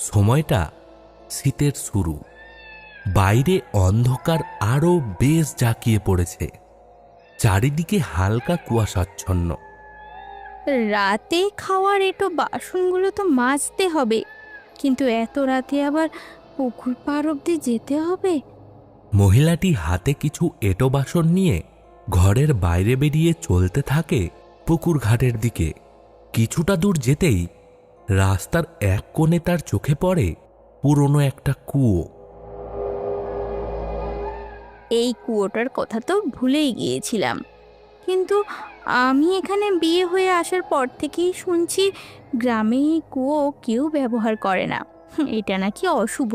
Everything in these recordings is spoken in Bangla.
সময়টা শীতের শুরু। বাইরে অন্ধকার আরো বেশ জাঁকিয়ে পড়েছে। চারিদিকে হালকা কুয়াশাচ্ছন্ন। রাতে খাওয়ার এটো বাসনগুলো তো মাজতে হবে, কিন্তু এত রাতে আবার পুকুর পাড় অব্দি যেতে হবে। মহিলাটি হাতে কিছু এঁটো বাসন নিয়ে ঘরের বাইরে বেরিয়ে চলতে থাকে পুকুর ঘাটের দিকে। কিছুটা দূর যেতেই রাস্তার এক কোণে তার চোখে পড়ে পুরনো একটা কুয়ো। এই কুয়োটার কথা তো ভুলেই গিয়েছিলাম, কিন্তু আমি এখানে বিয়ে হয়ে আসার পর থেকেই শুনছি গ্রামে এই কুয়ো কেউ ব্যবহার করে না। এটা নাকি অশুভ।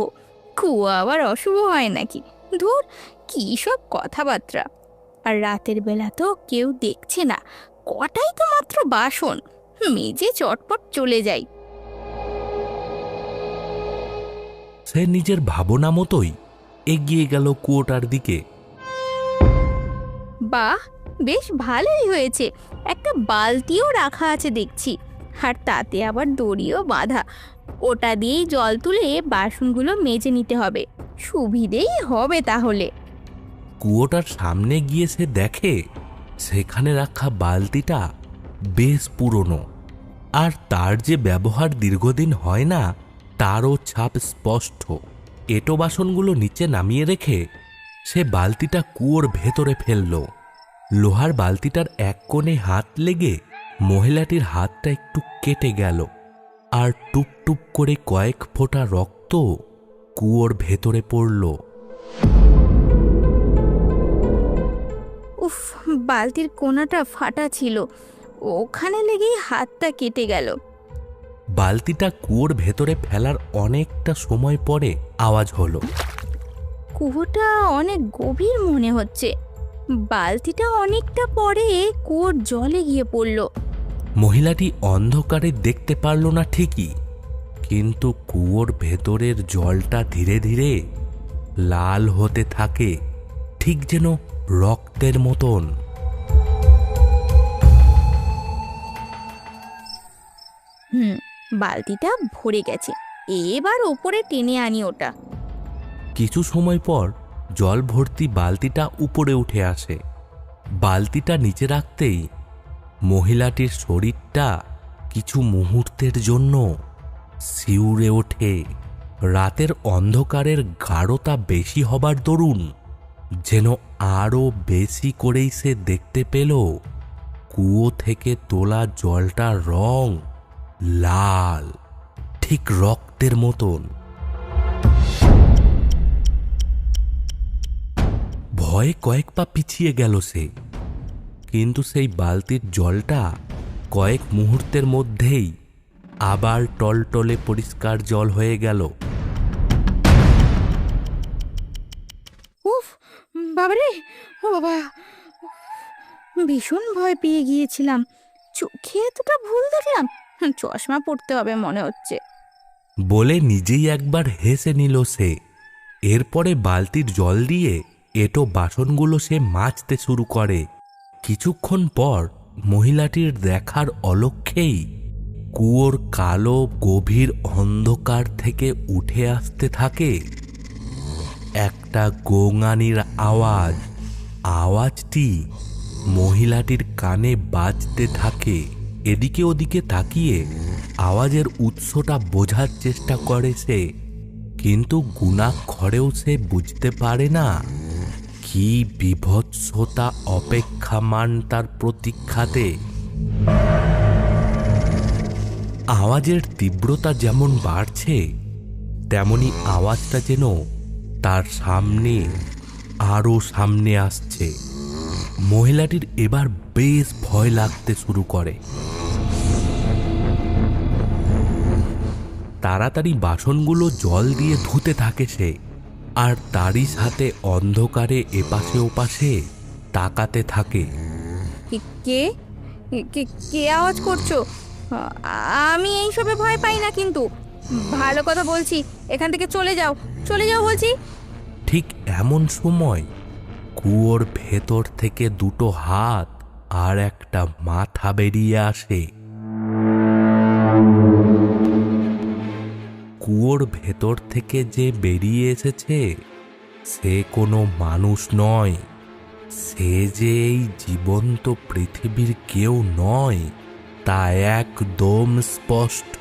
কুয়ো আবার অশুভ হয় নাকি? ধুর, কী সব কথাবার্তা। আর রাতের বেলা তো কেউ দেখছে না, কটাই তো মাত্র বাসন, মেজে চটপট চলে যাই। সে নিজের ভাবনা মতোই এগিয়ে গেল কুয়োটার দিকে। বাহ, বেশ ভালোই হয়েছে। একটা বালতিও রাখা আছে দেখছি, আর তাতে আবার দড়িও বাঁধা। ওটা দিয়েই জল তুলে বাসনগুলো মেজে নিতে হবে, সুবিধেই হবে তাহলে। কুয়োটার সামনে গিয়ে সে দেখে সেখানে রাখা বালতিটা বেশ পুরনো, আর তার যে ব্যবহার দীর্ঘদিন হয় না তারও ছাপ স্পষ্ট। এঁটো বাসনগুলো নিচে নামিয়ে রেখে সে বালতিটা কুয়োর ভেতরে ফেলল। লোহার বালতিটার এক কোণে হাত লেগে মহিলাটির হাতটা একটু কেটে গেল, আর টুপটুপ করে কয়েক ফোঁটা রক্ত কুয়োর ভেতরে পড়ল। উফ, বালতির কোনাটা ফাটা ছিল, ওখানে লেগেই হাতটা কেটে গেল। বালতিটা কুয়োর ভেতরে ফেলার অনেকটা সময় পরে আওয়াজ হলো। কুয়োটা অনেক গভীর মনে হচ্ছে। বালতিটা অনেকটা পরে কুয়োর জলে গিয়ে পড়ল। মহিলাটি অন্ধকারে দেখতে পারল না ঠিকই, কিন্তু কুয়োর ভেতরের জলটা ধীরে ধীরে লাল হতে থাকে, ঠিক যেন রক্তের মতন। বালতিটা ভরে গেছে, এবার ওপরে টেনে আনি ওটা। কিছু সময় পর জল ভর্তি বালতিটা উপরে উঠে আসে। বালতিটা নিচে রাখতেই মহিলাটির শরীরটা কিছু মুহূর্তের জন্য শিউরে ওঠে। রাতের অন্ধকারের গাঢ়তা বেশি হবার দরুন যেন আরো বেশি করেই সে দেখতে পেল কুয়ো থেকে তোলা জলটার রং লাল, ঠিক রক্তের মতন। ভয়ে কয়েক পা পিছিয়ে গেল সে, কিন্তু সেই বালতির জলটা কয়েক মুহূর্তের মধ্যেই আবার টলটলে পরিষ্কার জল হয়ে গেল। উফ, বাবারে, ও বাবা, ভীষণ ভয় পেয়ে গিয়েছিলাম। চোখে এতটা ভুল দেখলাম, চশমা পড়তে হবে মনে হচ্ছে। বলে নিজেই একবার হেসে নিল সে। এরপরে বালতির জল দিয়ে এঁটো বাসনগুলো সে মাজতে শুরু করে। কিছুক্ষণ পর মহিলাটির দেখার অলক্ষ্যেই কুয়োর কালো গভীর অন্ধকার থেকে উঠে আসতে থাকে একটা গোঙানির আওয়াজ। আওয়াজটি মহিলাটির কানে বাজতে থাকে। এদিকে ওদিকে তাকিয়ে আওয়াজের উৎসটা বোঝার চেষ্টা করে সে, কিন্তু গুণাক্ষরেও সে বুঝতে পারে না কি বিভৎসতা অপেক্ষামান তার প্রতীক্ষাতে। আওয়াজের তীব্রতা যেমন বাড়ছে, তেমনি আওয়াজটা যেন তার সামনে আরো সামনে আসছে। মহিলাটির এবার বেশ ভয় লাগতে শুরু করে। তাড়াতাড়ি বাসনগুলো জল দিয়ে ধুতে থাকে সে, আর তারই সাথে অন্ধকারে এপাশে ওপাশে তাকাতে থাকে। কে কে কে আওয়াজ করছো? আমি এইসবে ভয় পাই না, কিন্তু ভালো কথা বলছি, এখান থেকে চলে যাও, চলে যাও বলছি। ঠিক এমন সময় কুয়োর ভেতর থেকে দুটো হাত আর একটা মাথা বেরিয়ে আসে। কুয়োর ভেতর থেকে যে বেরিয়ে এসেছে সে কোনো মানুষ নয়, সে যে এই জীবন্ত পৃথিবীর কেউ নয় তা একদম স্পষ্ট।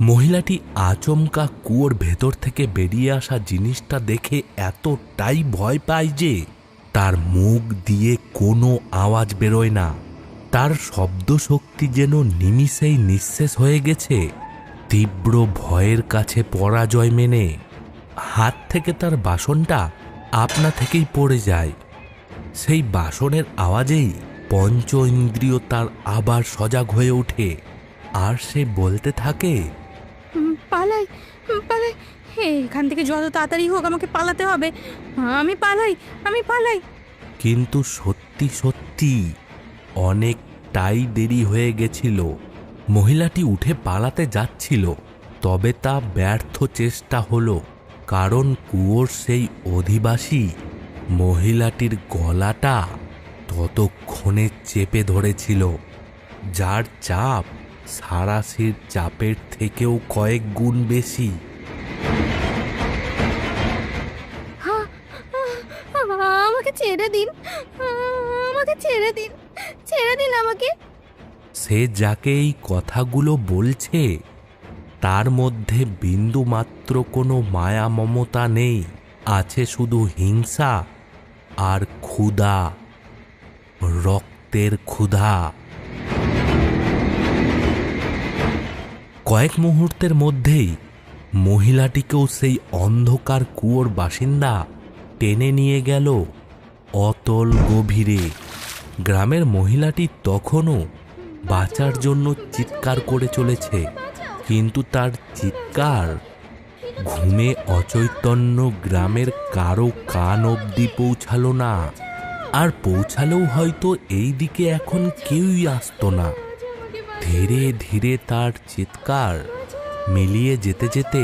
মহিলাটি আচমকা কুয়োর ভেতর থেকে বেরিয়ে আসা জিনিসটা দেখে এতটাই ভয় পায় যে তার মুখ দিয়ে কোনো আওয়াজ বেরোয় না। তার শব্দ শক্তি যেন নিমিষেই নিঃশেষ হয়ে গেছে। তীব্র ভয়ের কাছে পরাজয় মেনে হাত থেকে তার বাসনটা আপনা থেকেই পড়ে যায়। সেই বাসনের আওয়াজেই পঞ্চ ইন্দ্রিয় তার আবার সজাগ হয়ে ওঠে, আর সে বলতে থাকে, পালাই পালাই, এখান থেকে যত তাড়াতাড়ি হোক আমাকে পালাতে হবে, আমি পালাই আমি পালাই। কিন্তু সত্যি সত্যি অনেকটাই দেরি হয়ে গেছিল। মহিলাটি উঠে পালাতে যাচ্ছিল, তবে তা ব্যর্থ চেষ্টা হলো, কারণ কুয়োর সেই অধিবাসী মহিলাটির গলাটা ততক্ষণে চেপে ধরেছিল, যার চাপ সারাশির চাপের থেকেও কয়েক গুণ বেশি। আমাকে ছেড়ে দিন, আমাকে ছেড়ে দিন, ছেড়ে দিন আমাকে। সে যাকে এই কথাগুলো বলছে তার মধ্যে বিন্দু মাত্র কোনো মায়া মমতা নেই, আছে শুধু হিংসা আর ক্ষুধা, রক্তের ক্ষুধা। কয়েক মুহূর্তের মধ্যেই মহিলাটিকেও সেই অন্ধকার কুয়োর বাসিন্দা টেনে নিয়ে গেল অতল গভীরে। গ্রামের মহিলাটি তখনও বাঁচার জন্য চিৎকার করে চলেছে, কিন্তু তার চিৎকার ঘুমে অচৈতন্য গ্রামের কারো কান অবধি পৌঁছালো না। আর পৌঁছালেও হয়তো এই দিকে এখন কেউই আসতো না। ধীরে ধীরে তার চিৎকার মিলিয়ে যেতে যেতে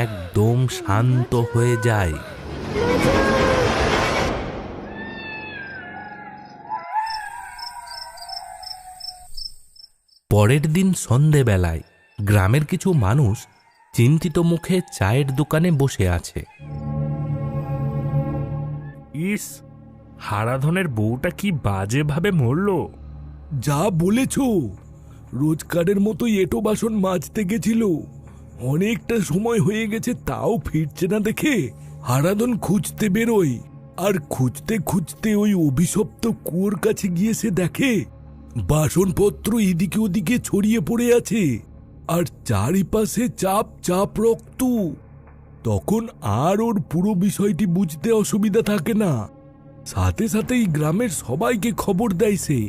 একদম শান্ত হয়ে যায়। পরের দিন সন্ধেবেলায় গ্রামের কিছু মানুষ চিন্তিত মুখে চায়ের দোকানে বসে আছে। ইস, হারাধনের বউটা কি বাজেভাবে মরল। যা বলেছ, রোজকারের মতোই এঁটো বাসন মাজতে গেছিল, অনেকটা সময় হয়ে গেছে তাও ফিরছে না দেখে হারাধন খুঁজতে বেরোয়, আর খুঁজতে খুঁজতে ওই অভিশপ্ত কুয়োর কাছে গিয়ে সে দেখে বাসনপত্র এদিকে ওদিকে ছড়িয়ে পড়ে আছে, আর চারিপাশে চাপ চাপ রক্ত। তখন আর ওর পুরো বিষয়টি বুঝতে অসুবিধা থাকে না। সাথে সাথেই গ্রামের সবাইকে খবর দেয় সে।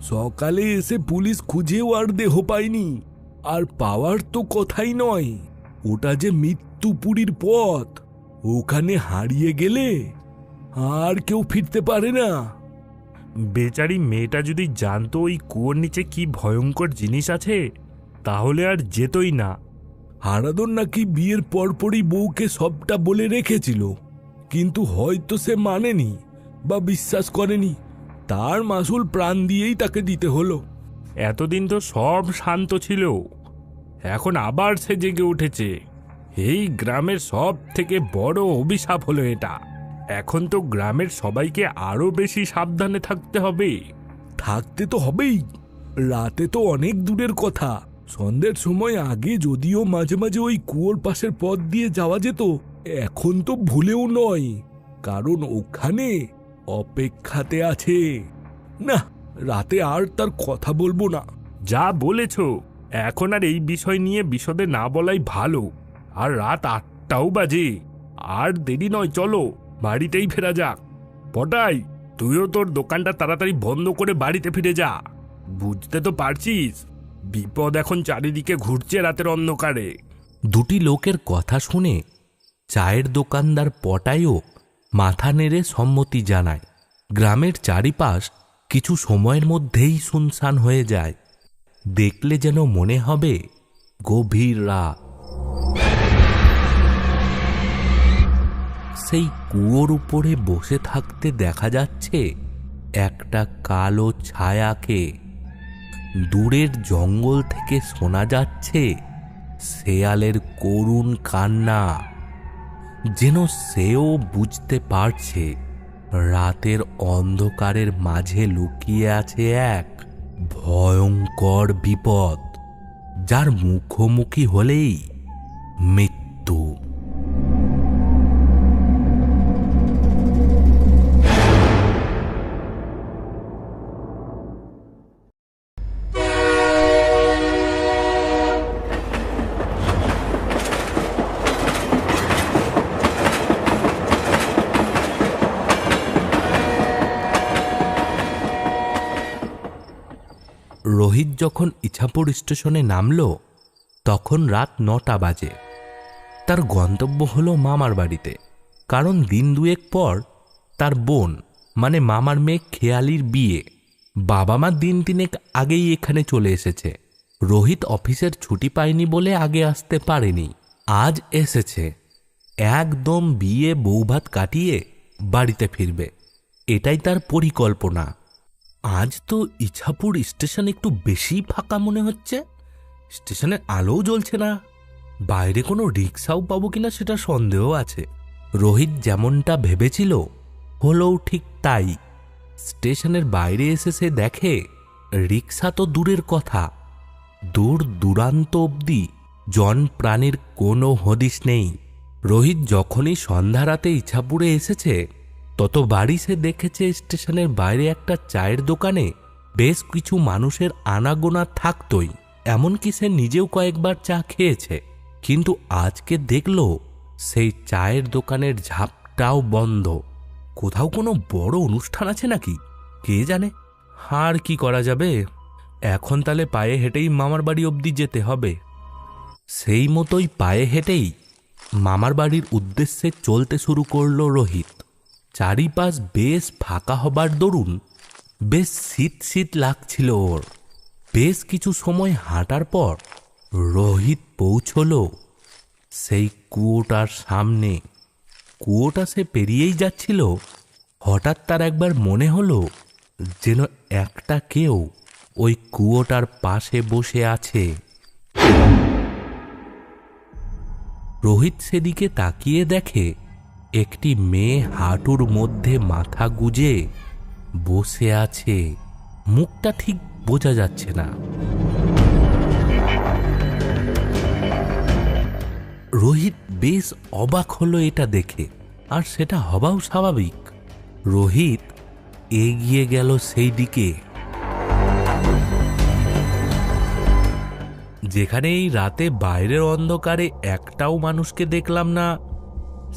সকালে এসে পুলিশ খুঁজেও আর দেহ পায়নি, আর পাওয়ার তো কথাই নয়, ওটা যে মৃত্যুপুরীর পথ, ওখানে হারিয়ে গেলে আর কেউ ফিরতে পারে না। বেচারি মেয়েটা যদি জানতো ওই কুয়োর নিচে কি ভয়ঙ্কর জিনিস আছে, তাহলে আর যেতই না। হারাধন নাকি বিয়ের পরপরই বউকে সবটা বলে রেখেছিল, কিন্তু হয়তো সে মানেনি বা বিশ্বাস করেনি, তার মাসুল প্রাণ দিয়েই তাকে দিতে হলো। এতদিন তো সব শান্ত ছিল, এখন আবার সে জেগে উঠেছে। এই গ্রামের সব থেকে বড় অভিশাপ হলো এটা। এখন তো গ্রামের সবাইকে আরো বেশি সাবধানে থাকতে হবে। থাকতে তো হবেই, রাতে তো অনেক দূরের কথা, সন্ধ্যের সময় আগে যদিও মাঝে মাঝে ওই কুয়োর পাশের পথ দিয়ে যাওয়া যেত, এখন তো ভুলেও নয়, কারণ ওখানে অপেক্ষাতে আছে। না, রাতে আর তার কথা বলবো না। যা বলেছ, এখন আর এই বিষয় নিয়ে বিশদে না বলাই ভালো। আর রাত 8টাও বাজে, আর দেরি নয়, চলো বাড়িতেই ফেরা যাক। পটাই, তুইও তোর দোকানটা তাড়াতাড়ি বন্ধ করে বাড়িতে ফিরে যা। বুঝতে তো পারছিস বিপদ এখন চারিদিকে ঘুরছে রাতের অন্ধকারে। দুটি লোকের কথা শুনে চায়ের দোকানদার পটাইও মাথা নেড়ে সম্মতি জানায়। গ্রামের চারিপাশ কিছু সময়ের মধ্যেই শুনশান হয়ে যায়, দেখলে যেন মনে হবে গভীর রাত। সেই কুয়োর উপরে বসে থাকতে দেখা যাচ্ছে একটা কালো ছায়াকে। দূরের জঙ্গল থেকে শোনা যাচ্ছে শেয়ালের করুণ কান্না, যেন সেও বুঝতে পারছে রাতের অন্ধকারের মাঝে লুকিয়ে আছে এক ভয়ঙ্কর বিপদ, যার মুখোমুখি হলেই মৃত্যু। রোহিত যখন ইছাপুর স্টেশনে নামল তখন রাত 9টা বাজে। তার গন্তব্য হলো মামার বাড়িতে, কারণ দিন দুয়েক পর তার বোন মানে মামার মেয়ে খেয়ালির বিয়ে। বাবা মা দিন তিনেক আগেই এখানে চলে এসেছে। রোহিত অফিসের ছুটি পায়নি বলে আগে আসতে পারেনি, আজ এসেছে। একদম বিয়ে বৌভাত কাটিয়ে বাড়িতে ফিরবে, এটাই তার পরিকল্পনা। আজ তো ইছাপুর স্টেশন একটু বেশি ফাঁকা মনে হচ্ছে। স্টেশনের আলোও জ্বলছে না, বাইরে কোনো রিক্সাও পাবো কিনা সেটা সন্দেহ আছে। রোহিত যেমনটা ভেবেছিল হলোও ঠিক তাই। স্টেশনের বাইরে এসে সে দেখে রিক্সা তো দূরের কথা, দূর দূরান্ত অবধি জন প্রাণীর কোনো হদিশ নেই। রোহিত যখনই সন্ধ্যা রাতে ইছাপুরে এসেছে তত বাড়ি সে দেখেছে স্টেশনের বাইরে একটা চায়ের দোকানে বেশ কিছু মানুষের আনাগোনা থাকতই, এমনকি সে নিজেও কয়েকবার চা খেয়েছে। কিন্তু আজকে দেখল সেই চায়ের দোকানের ঝাপটাও বন্ধ। কোথাও কোনো বড় অনুষ্ঠান আছে নাকি কে জানে। আর কি করা যাবে, এখন তাহলে পায়ে হেঁটেই মামার বাড়ি অবধি যেতে হবে। সেই মতোই পায়ে হেঁটেই মামার বাড়ির উদ্দেশ্যে চলতে শুরু করল রোহিত। চারিপাশ বেশ ফাঁকা হবার দরুন বেশ শীত শীত লাগছিল ওর। বেশ কিছু সময় হাঁটার পর রোহিত পৌঁছল সেই কুয়োটার সামনে। কুয়োটা সে পেরিয়েই যাচ্ছিল, হঠাৎ তার একবার মনে হলো যেন একটা কেউ ওই কুয়োটার পাশে বসে আছে। রোহিত সেদিকে তাকিয়ে দেখে একটি মেয়ে হাঁটুর মধ্যে মাথা গুজে বসে আছে। মুখটা ঠিক বোঝা যাচ্ছে না। রোহিত বেশ অবাক হলো এটা দেখে, আর সেটা হবাও স্বাভাবিক। রোহিত এগিয়ে গেল সেই দিকে যেখানে এই রাতে বাইরের অন্ধকারে একটাও মানুষকে দেখলাম না,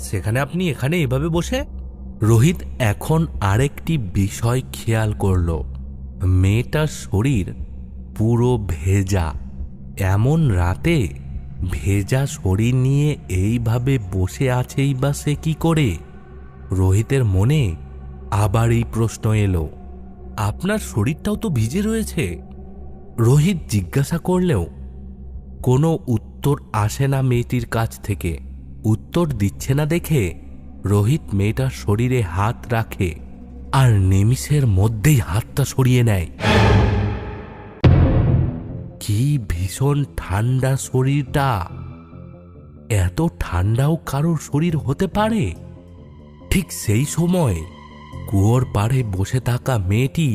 সেখানে আপনি এখানে এভাবে বসে। রোহিত এখন আরেকটি বিষয় খেয়াল করল, মেয়েটার শরীর পুরো ভেজা। এমন রাতে ভেজা শরীর নিয়ে এইভাবে বসে আছেই বা সে কি করে? রোহিতের মনে আবার এই প্রশ্ন এলো, আপনার শরীরটাও তো ভিজে রয়েছে। রোহিত জিজ্ঞাসা করলেও কোনো উত্তর আসে না মেয়েটির কাছ থেকে। উত্তর দিচ্ছে না দেখে রোহিত মেয়েটার শরীরে হাত রাখে আর নিমিষের মধ্যেই হাতটা সরিয়ে নেয়। কি ভীষণ ঠান্ডা শরীরটা! এত ঠান্ডাও কারোর শরীর হতে পারে? ঠিক সেই সময় কুয়োর পাড়ে বসে থাকা মেয়েটি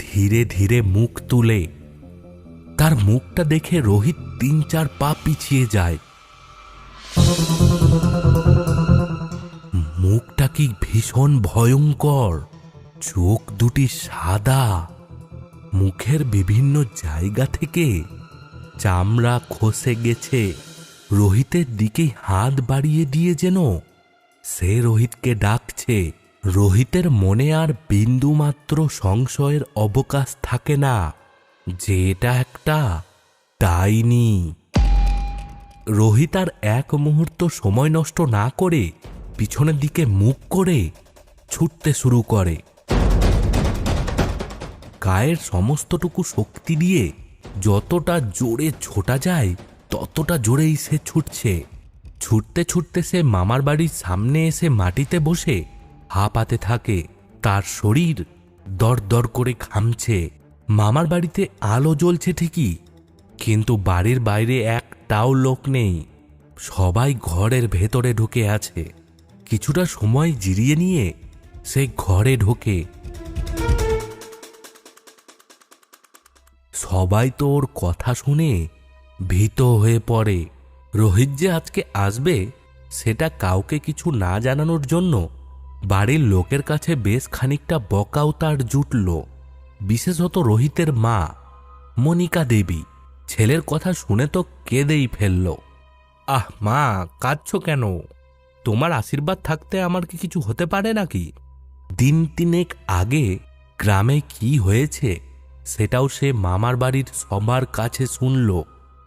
ধীরে ধীরে মুখ তুলে। তার মুখটা দেখে রোহিত 3-4 পা পিছিয়ে যায়। মুখটা কি ভীষণ ভয়ঙ্কর, চোখ দুটি সাদা, মুখের বিভিন্ন জায়গা থেকে চামড়া খসে গেছে। রোহিতের দিকে হাত বাড়িয়ে দিয়ে যেন সে রোহিতকে ডাকছে। রোহিতের মনে আর বিন্দুমাত্র সংশয়ের অবকাশ থাকে না যে এটা একটা ডাইনি। রোহিত আর এক মুহূর্ত সময় নষ্ট না করে পিছনের দিকে মুখ করে ছুটতে শুরু করে। গায়ের সমস্তটুকু শক্তি দিয়ে যতটা জোরে ছোটা যায় ততটা জোরেই সে ছুটছে। ছুটতে ছুটতে সে মামার বাড়ির সামনে এসে মাটিতে বসে হাঁপাতে থাকে। তার শরীর দরদর করে ঘামছে। মামার বাড়িতে আলো জ্বলছে ঠিকই, কিন্তু বাড়ির বাইরে একটাও লোক নেই। সবাই ঘরের ভেতরে ঢুকে আছে। কিছুটা সময় জিরিয়ে নিয়ে সে ঘরে ঢোকে। সবাই তো ওর কথা শুনে ভীত হয়ে পড়ে। রোহিত যে আজকে আসবে সেটা কাউকে কিছু না জানানোর জন্য বাড়ির লোকের কাছে বেশ খানিকটা বকাও তার জুটল। বিশেষত রোহিতের মা মনিকা দেবী ছেলের কথা শুনে তো কেঁদেই ফেলল। আহ মা, কাঁদছো কেন? তোমার আশীর্বাদ থাকতে আমার কি কিছু হতে পারে নাকি? দিন তিনেক আগে গ্রামে কি হয়েছে সেটাও সে মামার বাড়ির সবার কাছে শুনল।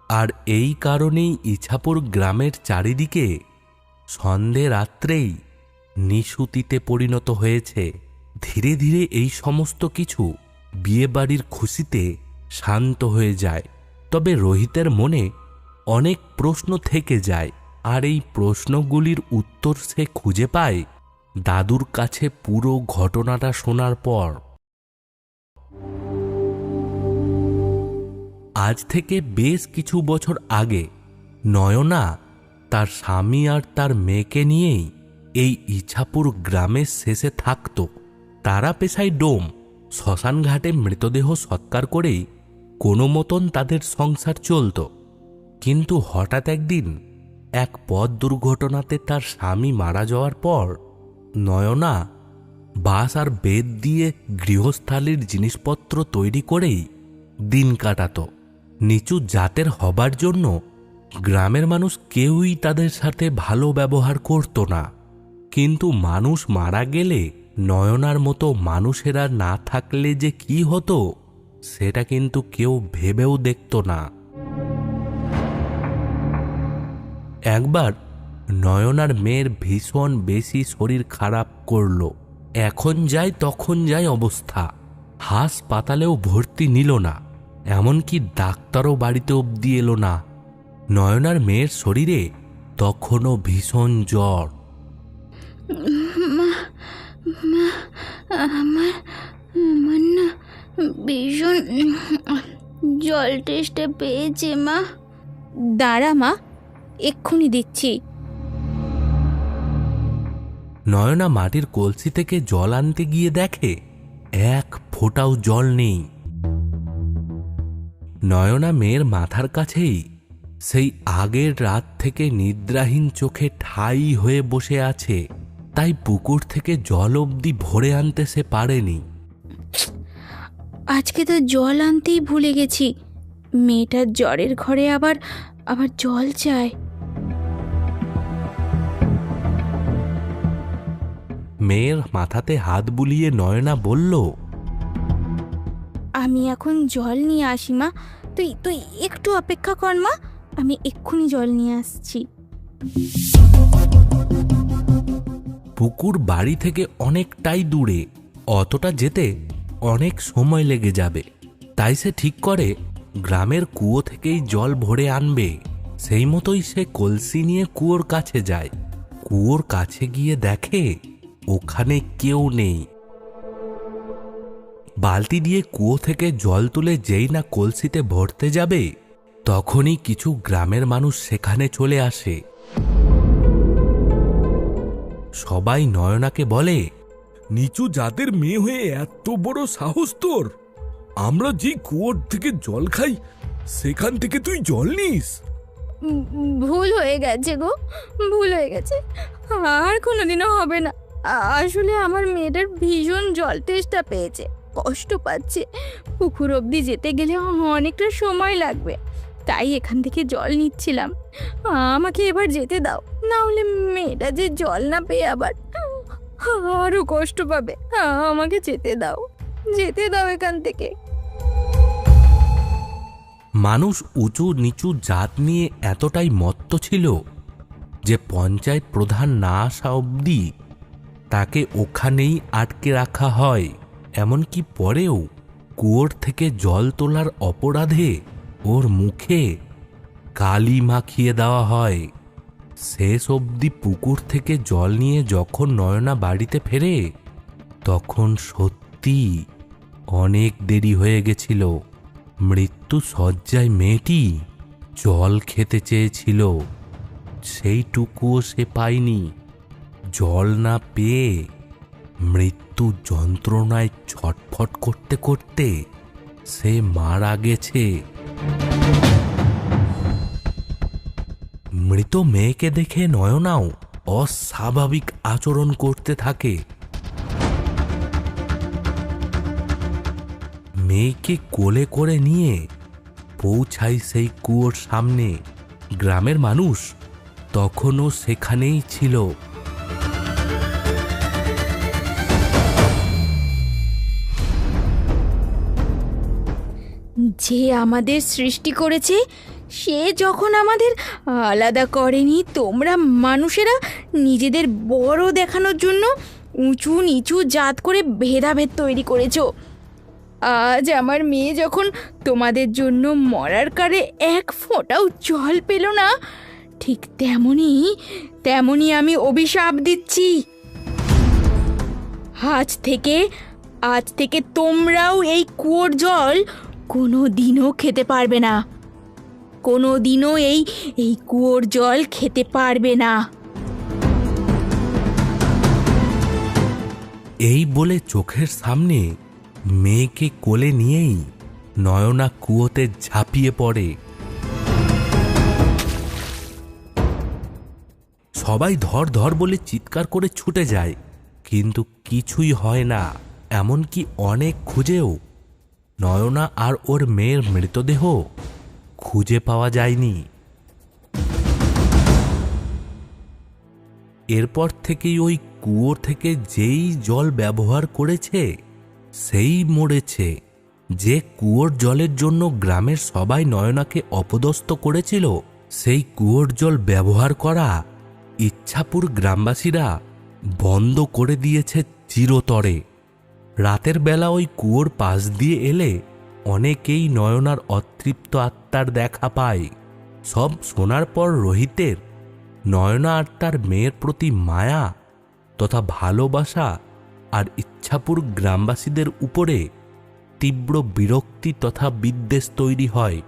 আর এই কারণেই ইছাপুর গ্রামের চারিদিকে সন্ধে রাত্রেই নিশুতিতে পরিণত হয়েছে। ধীরে ধীরে এই সমস্ত কিছু বিয়েবাড়ির খুশিতে শান্ত হয়ে যায়। তবে রোহিতের মনে অনেক প্রশ্ন থেকে যায়, আর এই প্রশ্নগুলির উত্তর সে খুঁজে পায় দাদুর কাছে পুরো ঘটনাটা শোনার পর। আজ থেকে বেশ কিছু বছর আগে নয়না তার স্বামী আর তার মেয়েকে নিয়েই এই ইছাপুর গ্রামের শেষে থাকত। তারা পেশায় ডোম। শ্মশানঘাটে মৃতদেহ সৎকার করেই কোনো মতন তাদের সংসার চলত। কিন্তু হঠাৎ একদিন এক পথ দুর্ঘটনাতে তার স্বামী মারা যাওয়ার পর নয়না বাঁশ আর বেত দিয়ে গৃহস্থালির জিনিসপত্র তৈরি করেই দিন কাটাত। নিচু জাতের হবার জন্য গ্রামের মানুষ কেউই তাদের সাথে ভালো ব্যবহার করত না। কিন্তু মানুষ মারা গেলে নয়নার মতো মানুষেরা না থাকলে যে কি হতো সেটা কিন্তু কেউ ভেবেও দেখত না। একবার নয়নার মেয়ের ভীষণ বেশি শরীর খারাপ করল। এখন যায় তখন যায় অবস্থা। হাসপাতালেও ভর্তি নিল না, এমনকি ডাক্তারও বাড়িতে অবধি এলো না। নয়নার মেয়ের শরীরে তখনও ভীষণ জ্বর। আমার না ভীষণ জল টেস্টে পেয়েছে মা। দাঁড়া মা, এক্ষুনি দিচ্ছি। নয়না মাটির কলসি থেকে জল আনতে গিয়ে দেখে এক ফোঁটাও জল নেই। নয়না মেয়ের মাথার কাছেই সেই আগের রাত থেকে নিদ্রাহীন চোখে ঠাই হয়ে বসে আছে। তাই পুকুর থেকে জল অবধি ভরে আনতে সে পারেনি। আজকে তো জল আনতেই ভুলে গেছি। মেয়েটার জ্বরের ঘরে আবার জল চায়। মেয়ের মাথাতে হাত বুলিয়ে নয়না বলল, আমি এখন জল নিয়ে আসি মা, তুই একটু অপেক্ষা কর মা, আমি এক্ষুনি জল নিয়ে আসছি। পুকুর বাড়ি থেকে অনেকটাই দূরে, অতটা যেতে অনেক সময় লেগে যাবে। তাই সে ঠিক করে গ্রামের কুয়ো থেকেই জল ভরে আনবে। সেই মতোই সে কলসি নিয়ে কুয়োর কাছে যায়। কুয়োর কাছে গিয়ে দেখে ওখানে কেউ নেই। বালতি দিয়ে কুয়ো থেকে জল তুলে যেই না কলসিতে ভরতে যাবে তখনই কিছু গ্রামের মানুষ সেখানে চলে আসে। সবাই নয়নাকে বলে, নিচু জাতের মেয়ে হয়ে এত বড় সাহস তোর! আমরা যে কুয়োর থেকে জল খাই সেখান থেকে তুই জল নিস? ভুল হয়ে গেছে গো, ভুল হয়ে গেছে, আর কোনোদিনও হবে না। আসলে আমার মেয়েটার ভীষণ জল তেষ্টা পেয়েছে, কষ্ট পাচ্ছে। পুকুর অবধি যেতে গেলে অনেকটা সময় লাগবে, তাই এখান থেকে জল নিচ্ছিলাম। আমাকে এবার যেতে দাও, না হলে মেয়েটা যে জল না পেয়ে আবার আরো কষ্ট পাবে। আমাকে যেতে দাও, যেতে দাও এখান থেকে। মানুষ উঁচু নিচু জাত নিয়ে এতটাই মত্ত ছিল যে পঞ্চায়েত প্রধান না আসা অবধি তাকে ওখানেই আটকে রাখা হয়। এমনকি পরেও কুয়োর থেকে জল তোলার অপরাধে ওর মুখে কালি মাখিয়ে দেওয়া হয়। শেষ অবধি পুকুর থেকে জল নিয়ে যখন নয়না বাড়িতে ফেরে তখন সত্যি অনেক দেরি হয়ে গেছিল। মৃত্যু শয্যায় মেয়েটি জল খেতে চেয়েছিল, সেইটুকুও সে পায়নি। জল না পেয়ে মৃত্যু যন্ত্রণায় ছটফট করতে করতে সে মারা গেছে। মৃত মেয়েকে দেখে নয়নাও অস্বাভাবিক আচরণ করতে থাকে। মেয়েকে কোলে করে নিয়ে পৌঁছায় সেই কুয়োর সামনে। গ্রামের মানুষ তখনও সেখানেই ছিল। যে আমাদের সৃষ্টি করেছে সে যখন আমাদের আলাদা করেনি, তোমরা মানুষেরা নিজেদের বড় দেখানোর জন্য উঁচু নিচু জাত করে ভেদাভেদ তৈরি করেছো। আজ আমার মেয়ে যখন তোমাদের জন্য মরার কারে এক ফোঁটাও জল পেল না, ঠিক তেমনি আমি অভিশাপ দিচ্ছি। আজ থেকে তোমরাও এই কুয়োর জল কোনো দিনও খেতে পারবে না, কোনো দিনও এই কুয়োর জল খেতে পারবে না। এই বলে চোখের সামনে মেয়েকে কোলে নিয়েই নয়না কুয়োতে ঝাঁপিয়ে পড়ে। সবাই ধর ধর বলে চিৎকার করে ছুটে যায়, কিন্তু কিছুই হয় না। এমনকি অনেক খুঁজেও নয়না আর ওর মেয়ের মৃতদেহ খুঁজে পাওয়া যায়নি। এরপর থেকেই ওই কুয়ো থেকে যেই জল ব্যবহার করেছে সেই মরেছে। যে কুয়োর জলের জন্য গ্রামের সবাই নয়নাকে অপদস্থ করেছিল, সেই কুয়োর জল ব্যবহার করা ইচ্ছাপুর গ্রামবাসীরা বন্ধ করে দিয়েছে চিরতরে। রাতের বেলা ওই কুয়োর পাশ দিয়ে এলে অনেকেই নয়নার অতৃপ্ত আত্মার দেখা পায়। সব শোনার পর রোহিতের নয়না আর তার মেয়ের প্রতি মায়া তথা ভালোবাসা আর ইচ্ছাপুর গ্রামবাসীদের উপরে তীব্র বিরক্তি তথা বিদ্বেষ তৈরি হয়।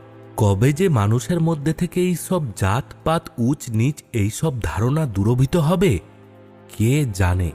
কবে যে মানুষের মধ্যে থেকে এইসব জাতপাত উঁচ নিচ এইসব ধারণা দূরভূত হবে কে জানে।